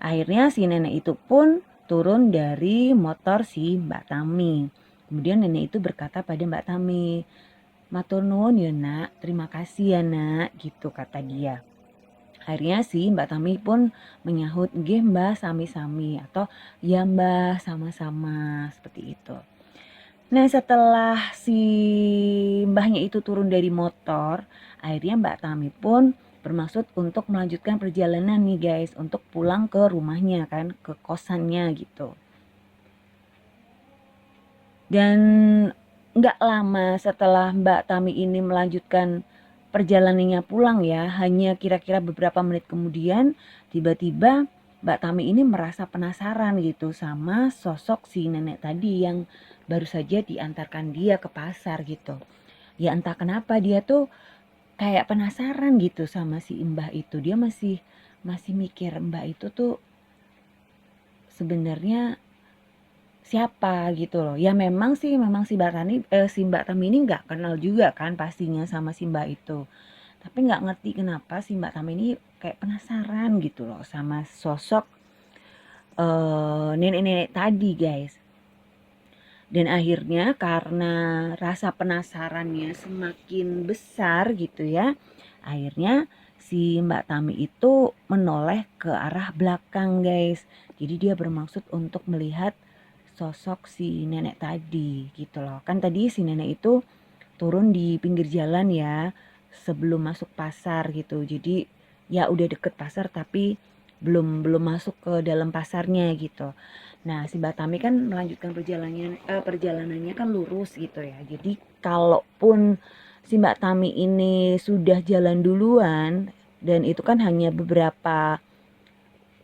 Akhirnya si nenek itu pun turun dari motor si Mbak Tami. Kemudian nenek itu berkata pada Mbak Tami, "Matur nuwun ya nak, terima kasih ya nak," gitu kata dia. Akhirnya si Mbak Tami pun menyahut, "Nggih Mbah, sami-sami," atau "Ya Mbah, sama-sama," seperti itu. Nah setelah si mbahnya itu turun dari motor, akhirnya Mbak Tami pun bermaksud untuk melanjutkan perjalanan nih guys, untuk pulang ke rumahnya kan, ke kosannya gitu. Dan nggak lama setelah Mbak Tami ini melanjutkan perjalanannya pulang ya, hanya kira-kira beberapa menit kemudian, tiba-tiba Mbak Tami ini merasa penasaran gitu sama sosok si nenek tadi yang baru saja diantarkan dia ke pasar gitu. Ya entah kenapa dia tuh kayak penasaran gitu sama si Mbah itu. Dia masih masih mikir Mbah itu tuh sebenarnya siapa gitu loh. Ya memang si Mbak Tami ini nggak kenal juga kan pastinya sama si Mbak itu. Tapi nggak ngerti kenapa si Mbak Tami ini kayak penasaran gitu loh sama sosok nenek-nenek tadi guys. Dan akhirnya karena rasa penasarannya semakin besar gitu ya, akhirnya si Mbak Tami itu menoleh ke arah belakang guys. Jadi dia bermaksud untuk melihat sosok si nenek tadi gitu loh. Kan tadi si nenek itu turun di pinggir jalan ya sebelum masuk pasar gitu. Jadi ya udah deket pasar tapi belum belum masuk ke dalam pasarnya gitu. Nah, si Batami kan melanjutkan perjalanannya kan lurus gitu ya. Jadi kalaupun si Mbak Tami ini sudah jalan duluan dan itu kan hanya beberapa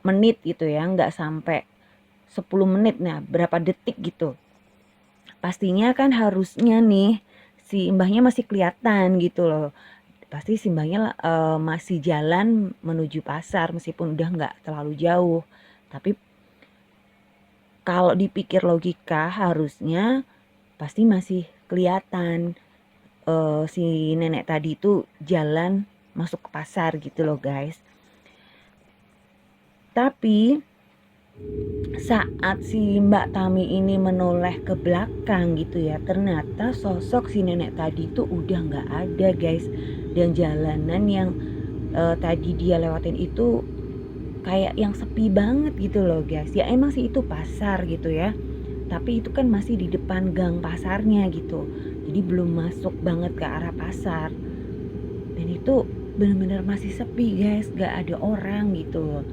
menit gitu ya, nggak sampai 10 menit, nah berapa detik gitu. Pastinya kan harusnya nih si mbahnya masih kelihatan gitu loh. Pasti si mbahnya masih jalan menuju pasar meskipun udah nggak terlalu jauh. Tapi kalau dipikir logika harusnya pasti masih kelihatan si nenek tadi itu jalan masuk ke pasar gitu loh guys. Tapi saat si Mbak Tami ini menoleh ke belakang gitu ya, ternyata sosok si nenek tadi itu udah nggak ada guys. Dan jalanan yang tadi dia lewatin itu kayak yang sepi banget gitu loh guys. Ya emang sih itu pasar gitu ya, tapi itu kan masih di depan gang pasarnya gitu, jadi belum masuk banget ke arah pasar. Dan itu benar-benar masih sepi guys, gak ada orang gitu.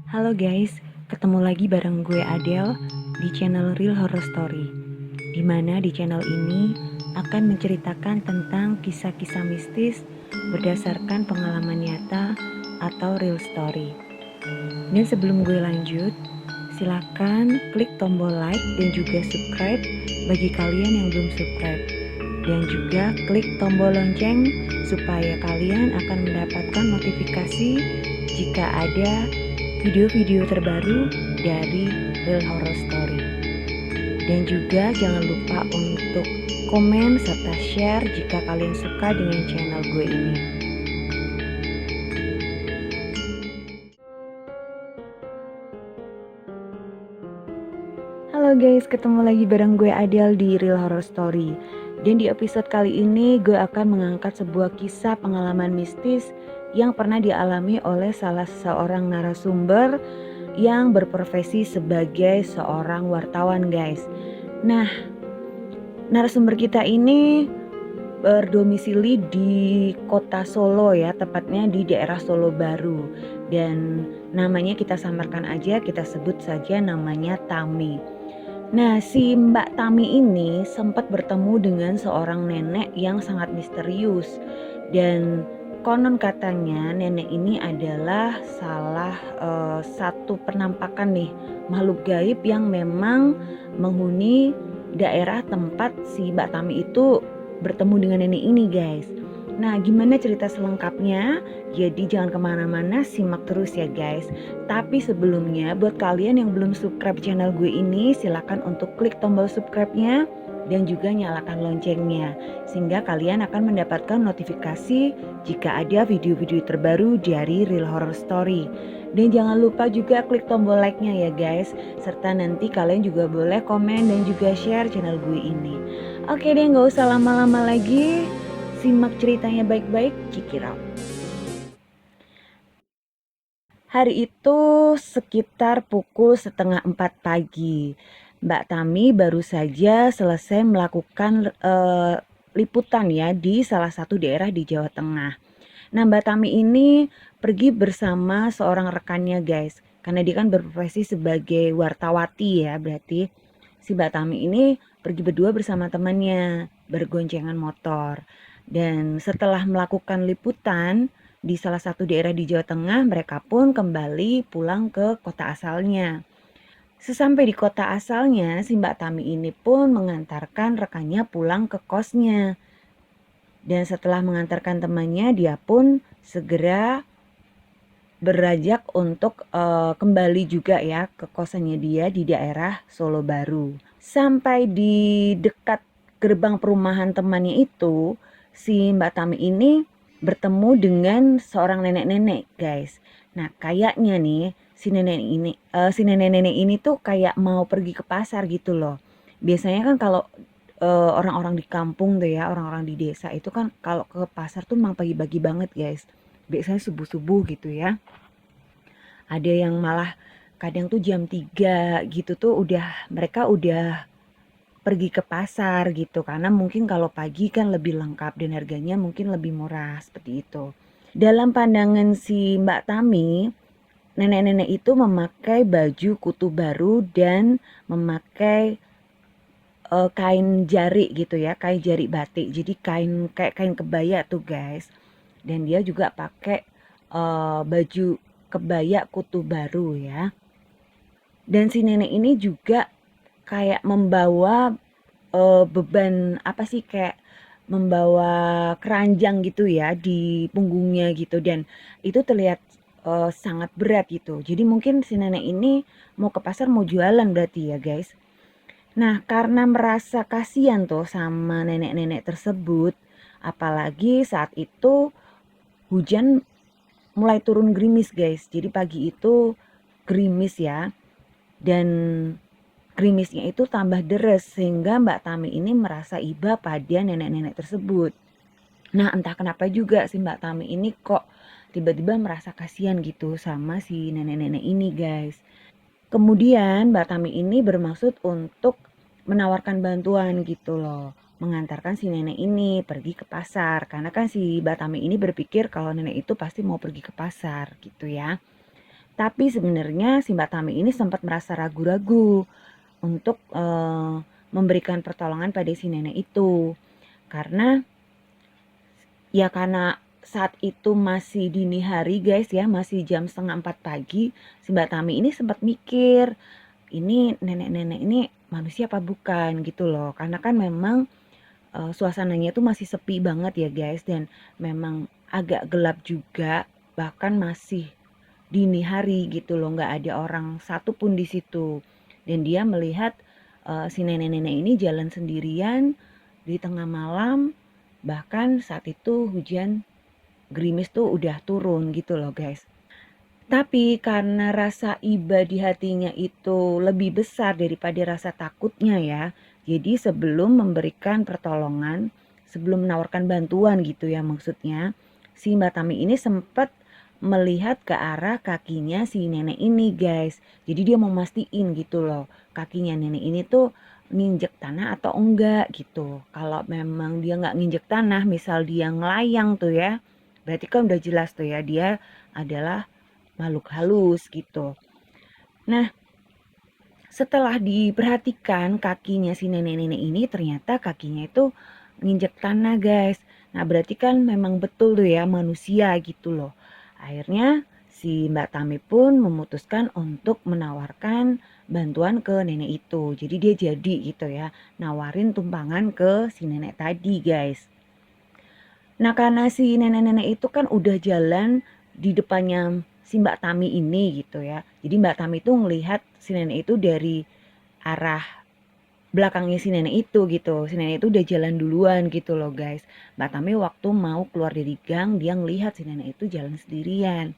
Halo guys, ketemu lagi bareng gue Adele di channel Real Horror Story. Dimana di channel ini akan menceritakan tentang kisah-kisah mistis berdasarkan pengalaman nyata atau real story. Dan sebelum gue lanjut, silakan klik tombol like dan juga subscribe bagi kalian yang belum subscribe. Dan juga klik tombol lonceng supaya kalian akan mendapatkan notifikasi jika ada video-video terbaru dari Real Horror Story. Dan juga jangan lupa untuk komen serta share jika kalian suka dengan channel gue ini. Halo guys, ketemu lagi bareng gue Adele di Real Horror Story. Dan di episode kali ini gue akan mengangkat sebuah kisah pengalaman mistis yang pernah dialami oleh salah seorang narasumber yang berprofesi sebagai seorang wartawan guys. Nah, narasumber kita ini berdomisili di kota Solo ya, tepatnya di daerah Solo Baru. Dan namanya kita samarkan aja, kita sebut saja namanya Tami. Nah, si Mbak Tami ini sempat bertemu dengan seorang nenek yang sangat misterius. Dan Konon katanya nenek ini adalah salah satu penampakan nih makhluk gaib yang memang menghuni daerah tempat si Mbak Tami itu bertemu dengan nenek ini guys. Nah gimana cerita selengkapnya? Jadi jangan kemana-mana, simak terus ya guys. Tapi sebelumnya buat kalian yang belum subscribe channel gue ini, silahkan untuk klik tombol subscribe-nya dan juga nyalakan loncengnya sehingga kalian akan mendapatkan notifikasi jika ada video-video terbaru dari Real Horror Story. Dan jangan lupa juga klik tombol like-nya ya guys, serta nanti kalian juga boleh komen dan juga share channel gue ini. Oke deh, gak usah lama-lama lagi, simak ceritanya baik-baik, check it out. Hari itu sekitar pukul 3:30 pagi. Mbak Tami baru saja selesai melakukan liputan ya di salah satu daerah di Jawa Tengah. Nah Mbak Tami ini pergi bersama seorang rekannya guys. Karena dia kan berprofesi sebagai wartawati ya, berarti si Mbak Tami ini pergi berdua bersama temannya bergoncengan motor. Dan setelah melakukan liputan di salah satu daerah di Jawa Tengah, mereka pun kembali pulang ke kota asalnya. Sesampai di kota asalnya, si Mbak Tami ini pun mengantarkan rekannya pulang ke kosnya. Dan setelah mengantarkan temannya, dia pun segera beranjak untuk kembali juga ya ke kosannya dia di daerah Solo Baru. Sampai di dekat gerbang perumahan temannya itu, si Mbak Tami ini bertemu dengan seorang nenek-nenek, guys. Nah, kayaknya nih si nenek-nenek ini tuh kayak mau pergi ke pasar gitu loh. Biasanya kan kalau orang-orang di kampung tuh ya, orang-orang di desa itu kan kalau ke pasar tuh memang pagi-pagi banget, guys. Biasanya subuh-subuh gitu ya. Ada yang malah kadang tuh jam 3 gitu tuh mereka udah pergi ke pasar gitu, karena mungkin kalau pagi kan lebih lengkap dan harganya mungkin lebih murah seperti itu. Dalam pandangan si Mbak Tami, nenek-nenek itu memakai baju kutu baru dan memakai kain jari gitu ya, kain jari batik. Jadi kayak kain kebaya tuh guys. Dan dia juga pakai baju kebaya kutu baru ya. Dan si nenek ini juga kayak membawa beban apa sih, kayak membawa keranjang gitu ya di punggungnya gitu, dan itu terlihat sangat berat gitu. Jadi mungkin si nenek ini mau ke pasar mau jualan berarti ya guys. Nah karena merasa kasihan tuh sama nenek-nenek tersebut, apalagi saat itu hujan mulai turun gerimis guys. Jadi pagi itu gerimis ya, dan gerimisnya itu tambah deres sehingga Mbak Tami ini merasa iba pada nenek-nenek tersebut. Nah entah kenapa juga si Mbak Tami ini kok tiba-tiba merasa kasihan gitu sama si nenek-nenek ini guys. Kemudian Mbak Tami ini bermaksud untuk menawarkan bantuan gitu loh, mengantarkan si nenek ini pergi ke pasar, karena kan si Mbak Tami ini berpikir kalau nenek itu pasti mau pergi ke pasar gitu ya. Tapi sebenarnya si Mbak Tami ini sempat merasa ragu-ragu untuk memberikan pertolongan pada si nenek itu. Karena saat itu masih dini hari guys ya, masih jam 3:30 pagi, si Mbak Tami ini sempat mikir, ini nenek-nenek ini manusia apa bukan gitu loh. Karena kan memang suasananya itu masih sepi banget ya guys, dan memang agak gelap juga, bahkan masih dini hari gitu loh, nggak ada orang satupun di situ. Dan dia melihat si nenek-nenek ini jalan sendirian di tengah malam, bahkan saat itu hujan gerimis tuh udah turun gitu loh guys. Tapi karena rasa iba di hatinya itu lebih besar daripada rasa takutnya ya. Jadi sebelum memberikan pertolongan, sebelum menawarkan bantuan gitu ya maksudnya, si Mbak Tami ini sempat melihat ke arah kakinya si nenek ini guys. Jadi dia mau mastiin gitu loh, kakinya nenek ini tuh nginjek tanah atau enggak gitu. Kalau memang dia nggak nginjek tanah, misal dia ngelayang tuh ya, berarti kan udah jelas tuh ya dia adalah makhluk halus gitu. Nah, setelah diperhatikan kakinya si nenek-nenek ini, ternyata kakinya itu nginjek tanah guys. Nah berarti kan memang betul tuh ya manusia gitu loh. Akhirnya si Mbak Tami pun memutuskan untuk menawarkan bantuan ke nenek itu. Jadi dia jadi gitu ya, nawarin tumpangan ke si nenek tadi guys. Nah karena si nenek-nenek itu kan udah jalan di depannya si Mbak Tami ini gitu ya. Jadi Mbak Tami itu ngelihat si nenek itu dari arah belakangnya si nenek itu gitu. Si nenek itu udah jalan duluan gitu loh guys. Mbak Tami waktu mau keluar dari gang dia ngelihat si nenek itu jalan sendirian.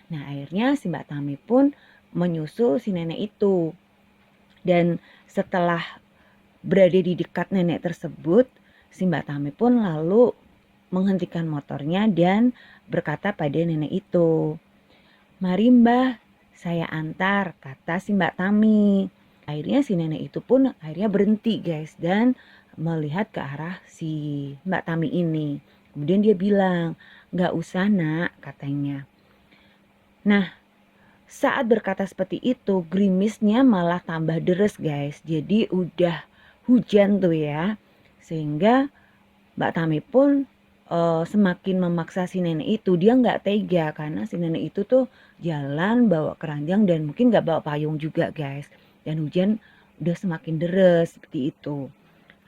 Nah akhirnya si Mbak Tami pun menyusul si nenek itu. Dan setelah berada di dekat nenek tersebut, si Mbak Tami pun lalu menghentikan motornya dan berkata pada nenek itu, "Mari Mbah, saya antar," kata si Mbak Tami. Akhirnya si nenek itu pun akhirnya berhenti guys dan melihat ke arah si Mbak Tami ini. Kemudian dia bilang, "Nggak usah nak," katanya. Nah, saat berkata seperti itu, gerimisnya malah tambah deres guys. Jadi udah hujan tuh ya. Sehingga Mbak Tami pun semakin memaksa si nenek itu. Dia nggak tega karena si nenek itu tuh jalan bawa keranjang dan mungkin nggak bawa payung juga guys. Dan hujan udah semakin deres seperti itu.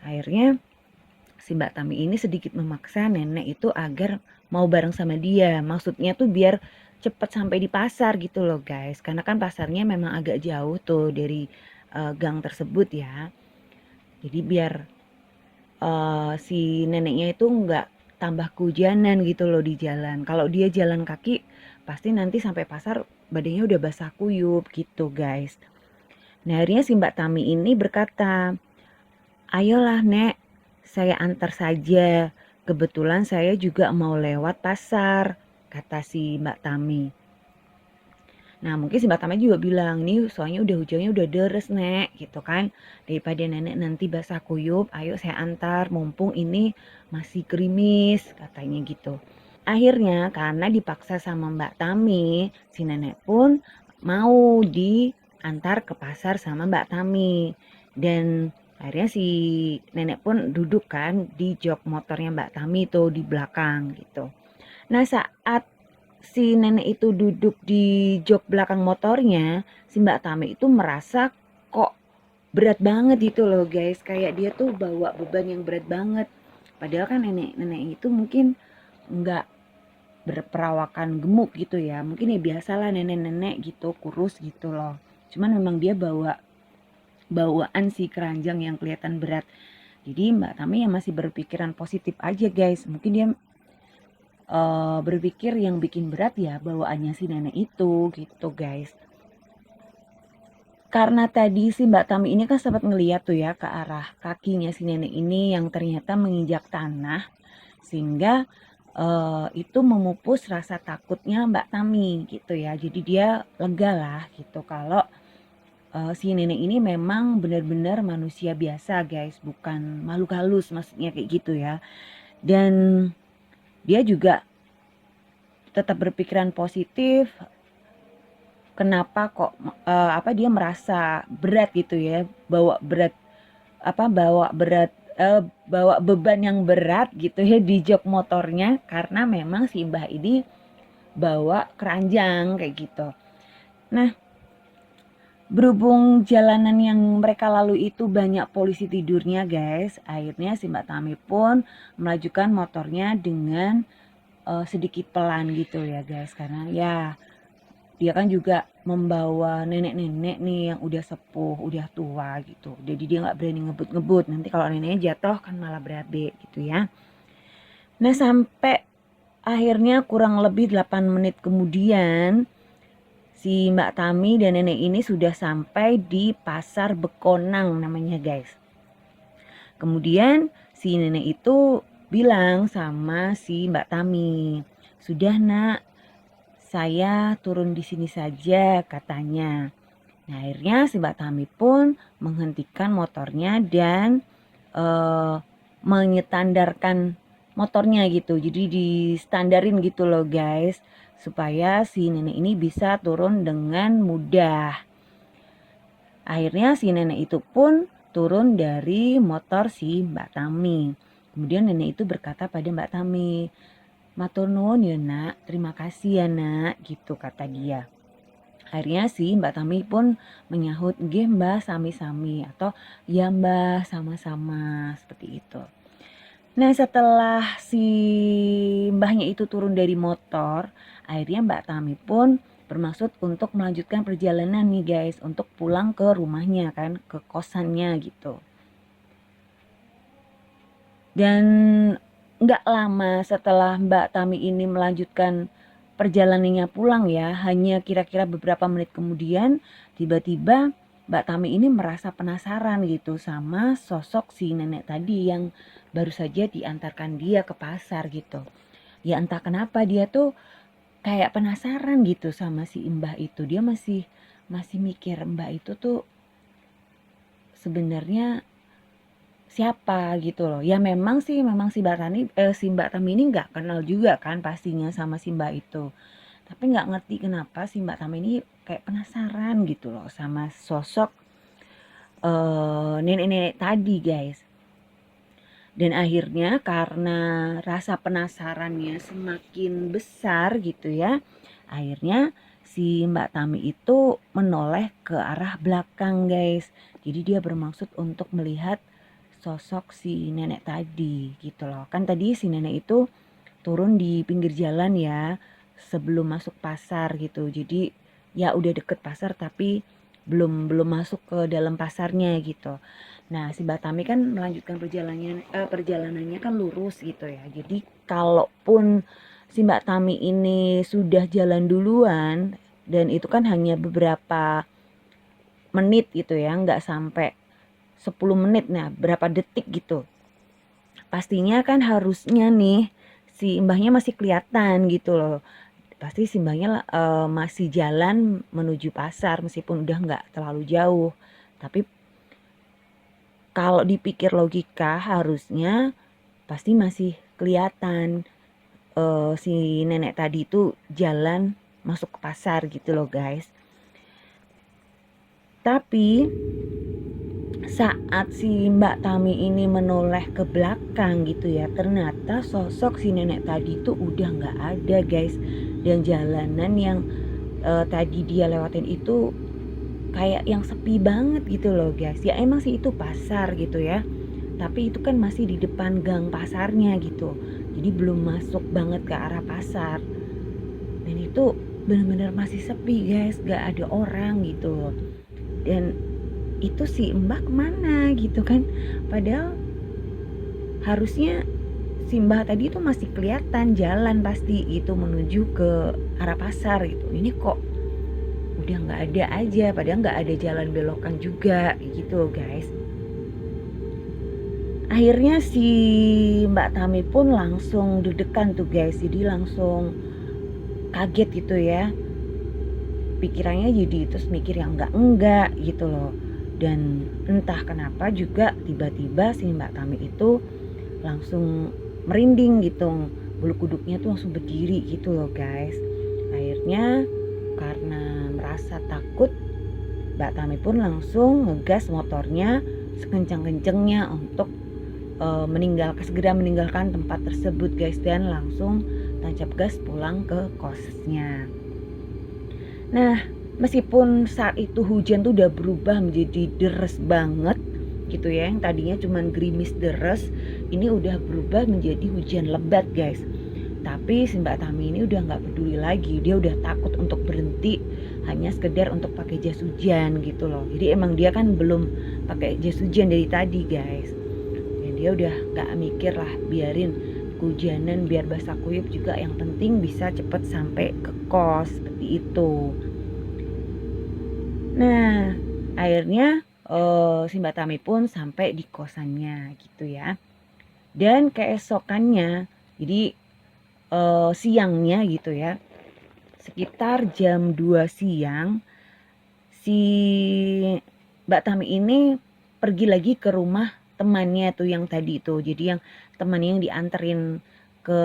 Akhirnya si Mbak Tami ini sedikit memaksa nenek itu agar mau bareng sama dia. Maksudnya tuh biar cepet sampai di pasar gitu loh guys. Karena kan pasarnya memang agak jauh tuh dari gang tersebut ya. Jadi biar si neneknya itu nggak tambah kehujanan gitu loh di jalan. Kalau dia jalan kaki pasti nanti sampai pasar badannya udah basah kuyup gitu guys. Nah akhirnya si Mbak Tami ini berkata, "Ayolah Nek, saya antar saja. Kebetulan saya juga mau lewat pasar," kata si Mbak Tami. Nah mungkin si Mbak Tami juga bilang, "Ini soalnya udah hujannya udah deres Nek," gitu kan. "Daripada nenek nanti basah kuyup, ayo saya antar mumpung ini masih gerimis," katanya gitu. Akhirnya karena dipaksa sama Mbak Tami, si nenek pun mau diantar ke pasar sama Mbak Tami. Dan akhirnya si nenek pun duduk kan di jok motornya Mbak Tami tuh di belakang gitu. Nah saat si nenek itu duduk di jok belakang motornya, si Mbak Tami itu merasa kok berat banget gitu loh guys. Kayak dia tuh bawa beban yang berat banget. Padahal kan nenek-nenek itu mungkin nggak berperawakan gemuk gitu ya. Mungkin ya biasalah nenek-nenek gitu, kurus gitu loh. Cuman memang dia bawa bawaan si keranjang yang kelihatan berat. Jadi Mbak Tami yang masih berpikiran positif aja guys. Mungkin dia berpikir yang bikin berat ya bawaannya si nenek itu gitu guys. Karena tadi si Mbak Tami ini kan sempat ngeliat tuh ya ke arah kakinya si nenek ini yang ternyata menginjak tanah. Sehingga itu memupus rasa takutnya Mbak Tami gitu ya. Jadi dia lega lah gitu kalau si nenek ini memang benar-benar manusia biasa guys, bukan makhluk halus maksudnya kayak gitu ya. Dan dia juga tetap berpikiran positif. Kenapa kok dia merasa berat gitu ya, bawa beban yang berat gitu ya di jok motornya karena memang si Mbah ini bawa keranjang kayak gitu. Nah, berhubung jalanan yang mereka lalui itu banyak polisi tidurnya guys, akhirnya si Mbak Tami pun melajukan motornya dengan sedikit pelan gitu ya guys, karena ya dia kan juga membawa nenek-nenek nih yang udah sepuh, udah tua gitu. Jadi dia nggak berani ngebut-ngebut. Nanti kalau neneknya jatuh kan malah berabe gitu ya. Nah sampai akhirnya kurang lebih 8 menit kemudian si Mbak Tami dan nenek ini sudah sampai di Pasar Bekonang namanya guys. Kemudian si nenek itu bilang sama si Mbak Tami, "Sudah nak, saya turun di sini saja," katanya. Nah akhirnya si Mbak Tami pun menghentikan motornya dan menyetandarkan motornya gitu. Jadi distandarin gitu loh guys, supaya si nenek ini bisa turun dengan mudah. Akhirnya si nenek itu pun turun dari motor si Mbak Tami. Kemudian nenek itu berkata pada Mbak Tami, "Matur nuwun ya nak, terima kasih ya nak," gitu kata dia. Akhirnya si Mbak Tami pun menyahut, "Nggih Mbah, sami-sami," atau "Ya Mbah, sama-sama," seperti itu. Nah, setelah si mbahnya itu turun dari motor, akhirnya Mbak Tami pun bermaksud untuk melanjutkan perjalanan nih guys, untuk pulang ke rumahnya kan, ke kosannya gitu. Dan nggak lama setelah Mbak Tami ini melanjutkan perjalanannya pulang ya, hanya kira-kira beberapa menit kemudian, tiba-tiba Mbak Tami ini merasa penasaran gitu sama sosok si nenek tadi yang baru saja diantarkan dia ke pasar gitu. Ya entah kenapa dia tuh kayak penasaran gitu sama si Mbah itu. Dia masih masih mikir Mbak itu tuh sebenarnya siapa gitu loh. Ya memang si Mbak Tami ini nggak kenal juga kan pastinya sama si Mbak itu. Tapi nggak ngerti kenapa si Mbak Tami ini kayak penasaran gitu loh sama sosok nenek-nenek tadi guys. Dan akhirnya karena rasa penasarannya semakin besar gitu ya, akhirnya si Mbak Tami itu menoleh ke arah belakang guys. Jadi dia bermaksud untuk melihat sosok si nenek tadi gitu loh. Kan tadi si nenek itu turun di pinggir jalan ya sebelum masuk pasar gitu. Jadi ya udah deket pasar tapi belum belum masuk ke dalam pasarnya gitu. Nah, si Batami kan melanjutkan perjalanannya kan lurus gitu ya. Jadi kalaupun si Mbak Tami ini sudah jalan duluan dan itu kan hanya beberapa menit gitu ya, nggak sampai 10 menit, nah berapa detik gitu. Pastinya kan harusnya nih si mbahnya masih kelihatan gitu loh. Pasti si mbahnya masih jalan menuju pasar meskipun udah nggak terlalu jauh. Tapi kalau dipikir logika harusnya pasti masih kelihatan si nenek tadi itu jalan masuk ke pasar gitu loh guys. Tapi saat si Mbak Tami ini menoleh ke belakang gitu ya, ternyata sosok si nenek tadi itu udah nggak ada guys. Dan jalanan yang tadi dia lewatin itu kayak yang sepi banget gitu loh guys. Ya emang sih itu pasar gitu ya, tapi itu kan masih di depan gang pasarnya gitu, jadi belum masuk banget ke arah pasar. Dan itu benar-benar masih sepi guys, gak ada orang gitu. Dan itu si Mbah kemana gitu kan, padahal harusnya si Mbah tadi itu masih kelihatan jalan pasti gitu menuju ke arah pasar gitu. Ini kok udah nggak ada aja, padahal nggak ada jalan belokan juga gitu guys. Akhirnya si Mbak Tami pun langsung deg-degan tuh guys, jadi langsung kaget gitu ya. Pikirannya jadi terus mikir yang enggak gitu loh. Dan entah kenapa juga tiba-tiba si Mbak Tami itu langsung merinding gitu. Bulu kuduknya tuh langsung berdiri gitu loh guys. Akhirnya karena merasa takut, Mbak Tami pun langsung ngegas motornya sekencang-kencangnya untuk segera meninggalkan tempat tersebut guys, dan langsung tancap gas pulang ke kosnya. Nah, meskipun saat itu hujan tuh udah berubah menjadi deres banget gitu ya, yang tadinya cuman gerimis deres, ini udah berubah menjadi hujan lebat guys. Tapi si Mbak Tami ini udah nggak peduli lagi, dia udah takut untuk berhenti, hanya sekedar untuk pakai jas hujan gitu loh. Jadi emang dia kan belum pakai jas hujan dari tadi guys. Dia udah gak mikir lah, biarin kehujanan biar basah kuyup juga, yang penting bisa cepet sampai ke kos seperti itu. Nah akhirnya si Mbak Tami pun sampai di kosannya gitu ya. Dan keesokannya jadi siangnya gitu ya, sekitar jam 2 siang si Mbak Tami ini pergi lagi ke rumah temannya tuh yang tadi itu. Jadi yang temannya yang dianterin ke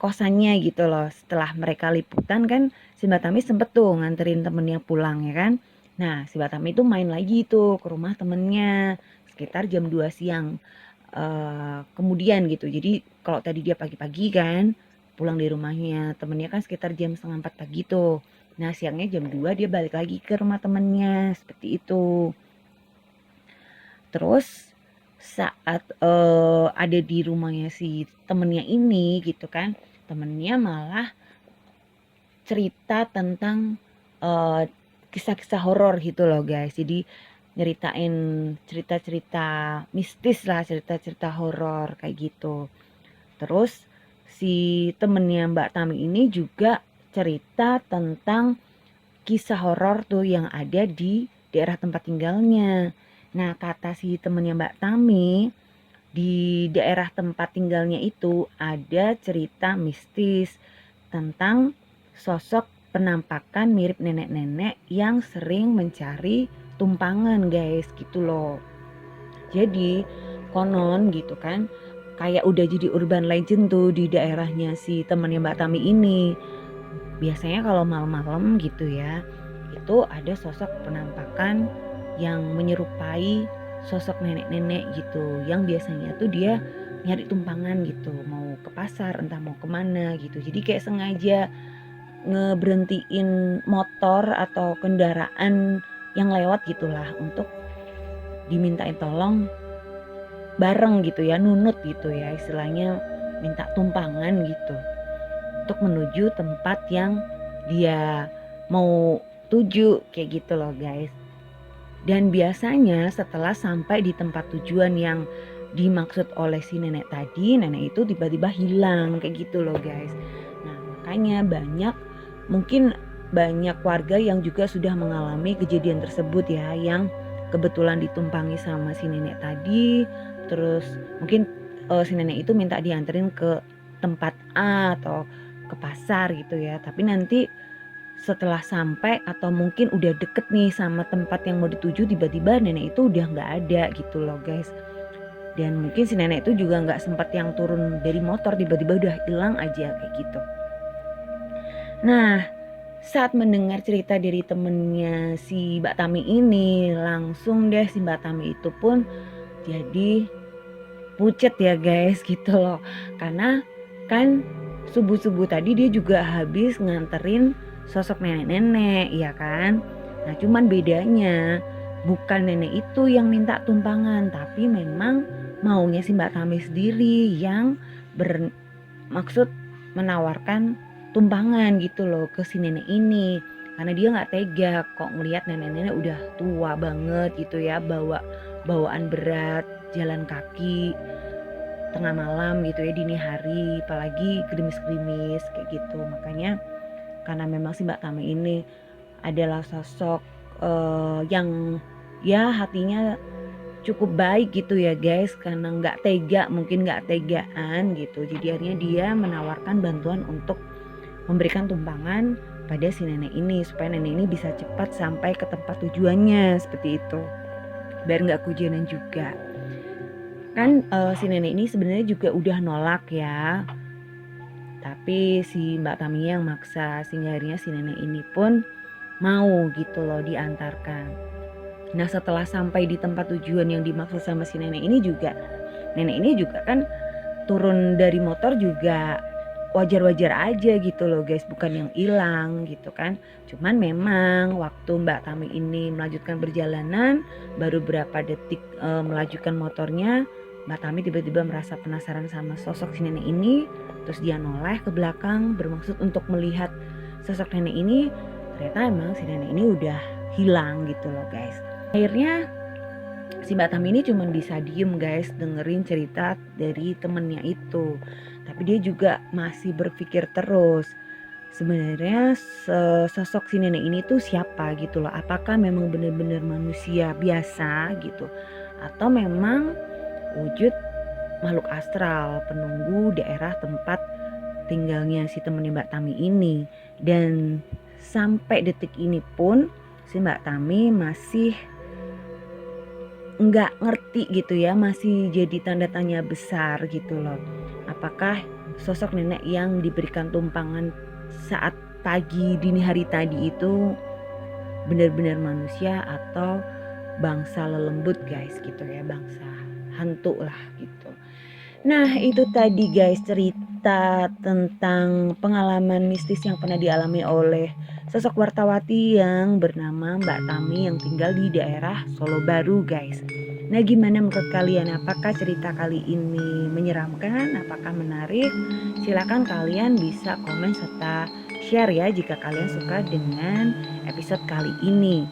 kosannya gitu loh. Setelah mereka liputan kan si Mbak Tami sempet tuh nganterin temennya pulang ya kan. Nah si Mbak Tami itu main lagi tuh ke rumah temennya sekitar jam 2 siang. kemudian gitu. Jadi kalau tadi dia pagi-pagi kan pulang dari rumahnya temennya kan sekitar jam 3:30 pagi tuh. Nah siangnya jam 2 dia balik lagi ke rumah temennya, seperti itu. Terus saat ada di rumahnya si temennya ini gitu kan, temennya malah cerita tentang kisah-kisah horor gitu loh guys. Jadi nyeritain cerita-cerita mistis lah, cerita-cerita horor kayak gitu. Terus si temennya Mbak Tami ini juga cerita tentang kisah horor tuh yang ada di daerah tempat tinggalnya. Nah, kata si temennya Mbak Tami, di daerah tempat tinggalnya itu ada cerita mistis tentang sosok penampakan mirip nenek-nenek yang sering mencari tumpangan guys gitu loh. Jadi konon gitu kan kayak udah jadi urban legend tuh di daerahnya si temennya Mbak Tami ini. Biasanya kalau malam-malam gitu ya, itu ada sosok penampakan yang menyerupai sosok nenek-nenek gitu. Yang biasanya tuh dia nyari tumpangan gitu, mau ke pasar entah mau kemana gitu. Jadi kayak sengaja ngeberhentiin motor atau kendaraan yang lewat gitulah untuk dimintain tolong bareng gitu ya, nunut gitu ya, istilahnya minta tumpangan gitu untuk menuju tempat yang dia mau tuju kayak gitu loh guys. Dan biasanya setelah sampai di tempat tujuan yang dimaksud oleh si nenek tadi, nenek itu tiba-tiba hilang kayak gitu loh guys. Nah makanya mungkin banyak warga yang juga sudah mengalami kejadian tersebut ya, yang kebetulan ditumpangi sama si nenek tadi. Terus mungkin si nenek itu minta dianterin ke tempat A atau ke pasar gitu ya, tapi nanti setelah sampai atau mungkin udah deket nih sama tempat yang mau dituju, tiba-tiba nenek itu udah nggak ada gitu loh guys. Dan mungkin si nenek itu juga nggak sempat yang turun dari motor, tiba-tiba udah hilang aja kayak gitu. Nah saat mendengar cerita dari temennya si Mbak Tami ini, langsung deh si Mbak Tami itu pun jadi pucet ya guys gitu loh. Karena kan subuh-subuh tadi dia juga habis nganterin sosok nenek-nenek ya kan. Nah cuman bedanya bukan nenek itu yang minta tumpangan, tapi memang maunya si Mbak Tami sendiri yang bermaksud menawarkan tumpangan gitu loh ke si nenek ini. Karena dia gak tega kok ngelihat nenek-nenek udah tua banget gitu ya, bawaan berat, jalan kaki tengah malam gitu ya, dini hari, apalagi gerimis-gerimis kayak gitu. Makanya karena memang si Mbak Tami ini adalah sosok yang ya hatinya cukup baik gitu ya guys, karena mungkin nggak tegaan gitu. Jadi akhirnya dia menawarkan bantuan untuk memberikan tumpangan pada si nenek ini supaya nenek ini bisa cepat sampai ke tempat tujuannya, seperti itu, biar nggak kehujanan juga. Kan si nenek ini sebenarnya juga udah nolak ya, tapi si Mbak Tami yang maksa, sehingga akhirnya si nenek ini pun mau gitu loh diantarkan. Nah setelah sampai di tempat tujuan yang dimaksud sama si nenek ini juga kan turun dari motor juga wajar-wajar aja gitu loh guys, bukan yang hilang gitu kan. Cuman memang waktu Mbak Tami ini melanjutkan perjalanan, baru berapa detik melajukan motornya, Mbak Tami tiba-tiba merasa penasaran sama sosok si nenek ini. Terus dia noleh ke belakang bermaksud untuk melihat sosok nenek ini. Ternyata emang si nenek ini udah hilang gitu loh guys. Akhirnya si Mbak Tami ini cuma bisa diem guys, dengerin cerita dari temennya itu. Tapi dia juga masih berpikir terus, sebenarnya sosok si nenek ini tuh siapa gitu loh. Apakah memang benar-benar manusia biasa gitu, atau memang wujud makhluk astral penunggu daerah tempat tinggalnya si temennya Mbak Tami ini. Dan sampai detik ini pun si Mbak Tami masih nggak ngerti gitu ya, masih jadi tanda tanya besar gitu loh. Apakah sosok nenek yang diberikan tumpangan saat pagi dini hari tadi itu benar-benar manusia atau bangsa lelembut guys gitu ya, bangsa hantu lah gitu. Nah, itu tadi guys cerita tentang pengalaman mistis yang pernah dialami oleh sosok wartawati yang bernama Mbak Tami yang tinggal di daerah Solo Baru guys. Nah, gimana menurut kalian? Apakah cerita kali ini menyeramkan? Apakah menarik? Silakan kalian bisa komen serta share ya jika kalian suka dengan episode kali ini.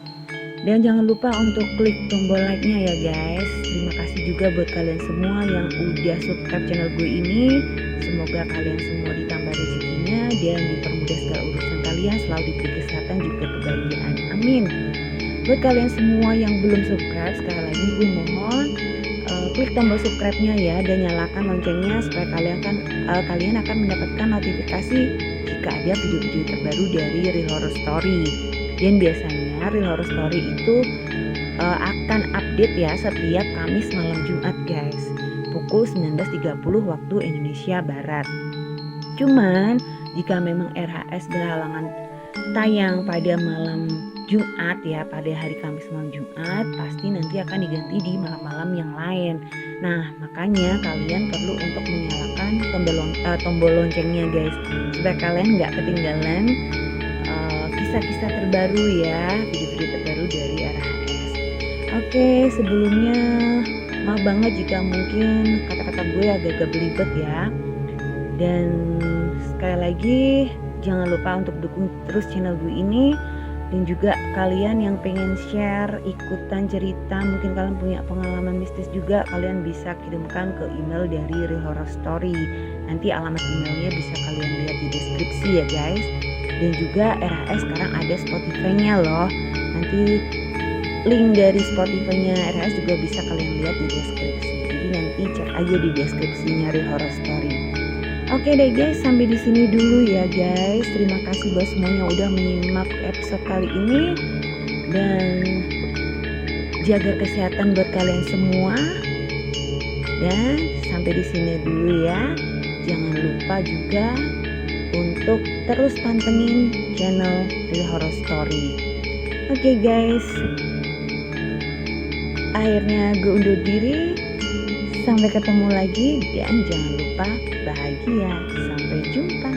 Dan jangan lupa untuk klik tombol like-nya ya guys. Terima kasih juga buat kalian semua yang udah subscribe channel gue ini. Semoga kalian semua ditambah rezekinya dan dipermudah segala urusan kalian, selalu diberi kesehatan juga kebahagiaan. Amin. Buat kalian semua yang belum subscribe, sekali lagi gue mohon klik tombol subscribe-nya ya dan nyalakan loncengnya supaya kalian akan mendapatkan notifikasi jika ada video-video terbaru dari Real Horror Story. Dan biasanya Real Horror Story itu akan update ya setiap Kamis malam Jumat guys, pukul 19.30 waktu Indonesia Barat. Cuman jika memang RHS berhalangan tayang pada malam Jumat ya, pada hari Kamis malam Jumat, pasti nanti akan diganti di malam-malam yang lain. Nah, makanya kalian perlu untuk menyalakan tombol loncengnya guys, supaya kalian nggak ketinggalan kisah-kisah terbaru ya, video-video terbaru dari RHS. Oke, sebelumnya maaf banget jika mungkin kata-kata gue agak-agak belibet ya. Dan sekali lagi jangan lupa untuk dukung terus channel gue ini. Dan juga kalian yang pengen share, ikutan cerita, mungkin kalian punya pengalaman mistis juga, kalian bisa kirimkan ke email dari Real Horror Story. Nanti alamat emailnya bisa kalian lihat di deskripsi ya guys. Dan juga RHS sekarang ada Spotify-nya loh. Nanti link dari Spotify-nya RHS juga bisa kalian lihat di deskripsi. Jadi nanti cek aja di deskripsinya Real Horror Story. Oke deh guys, sampai di sini dulu ya guys. Terima kasih buat semuanya udah menyimak episode kali ini. Dan jaga kesehatan buat kalian semua. Dan sampai di sini dulu ya. Jangan lupa juga untuk terus pantengin channel Real Horror Story. Oke guys, akhirnya gue undur diri. Sampai ketemu lagi dan jangan lupa bahagia. Sampai jumpa.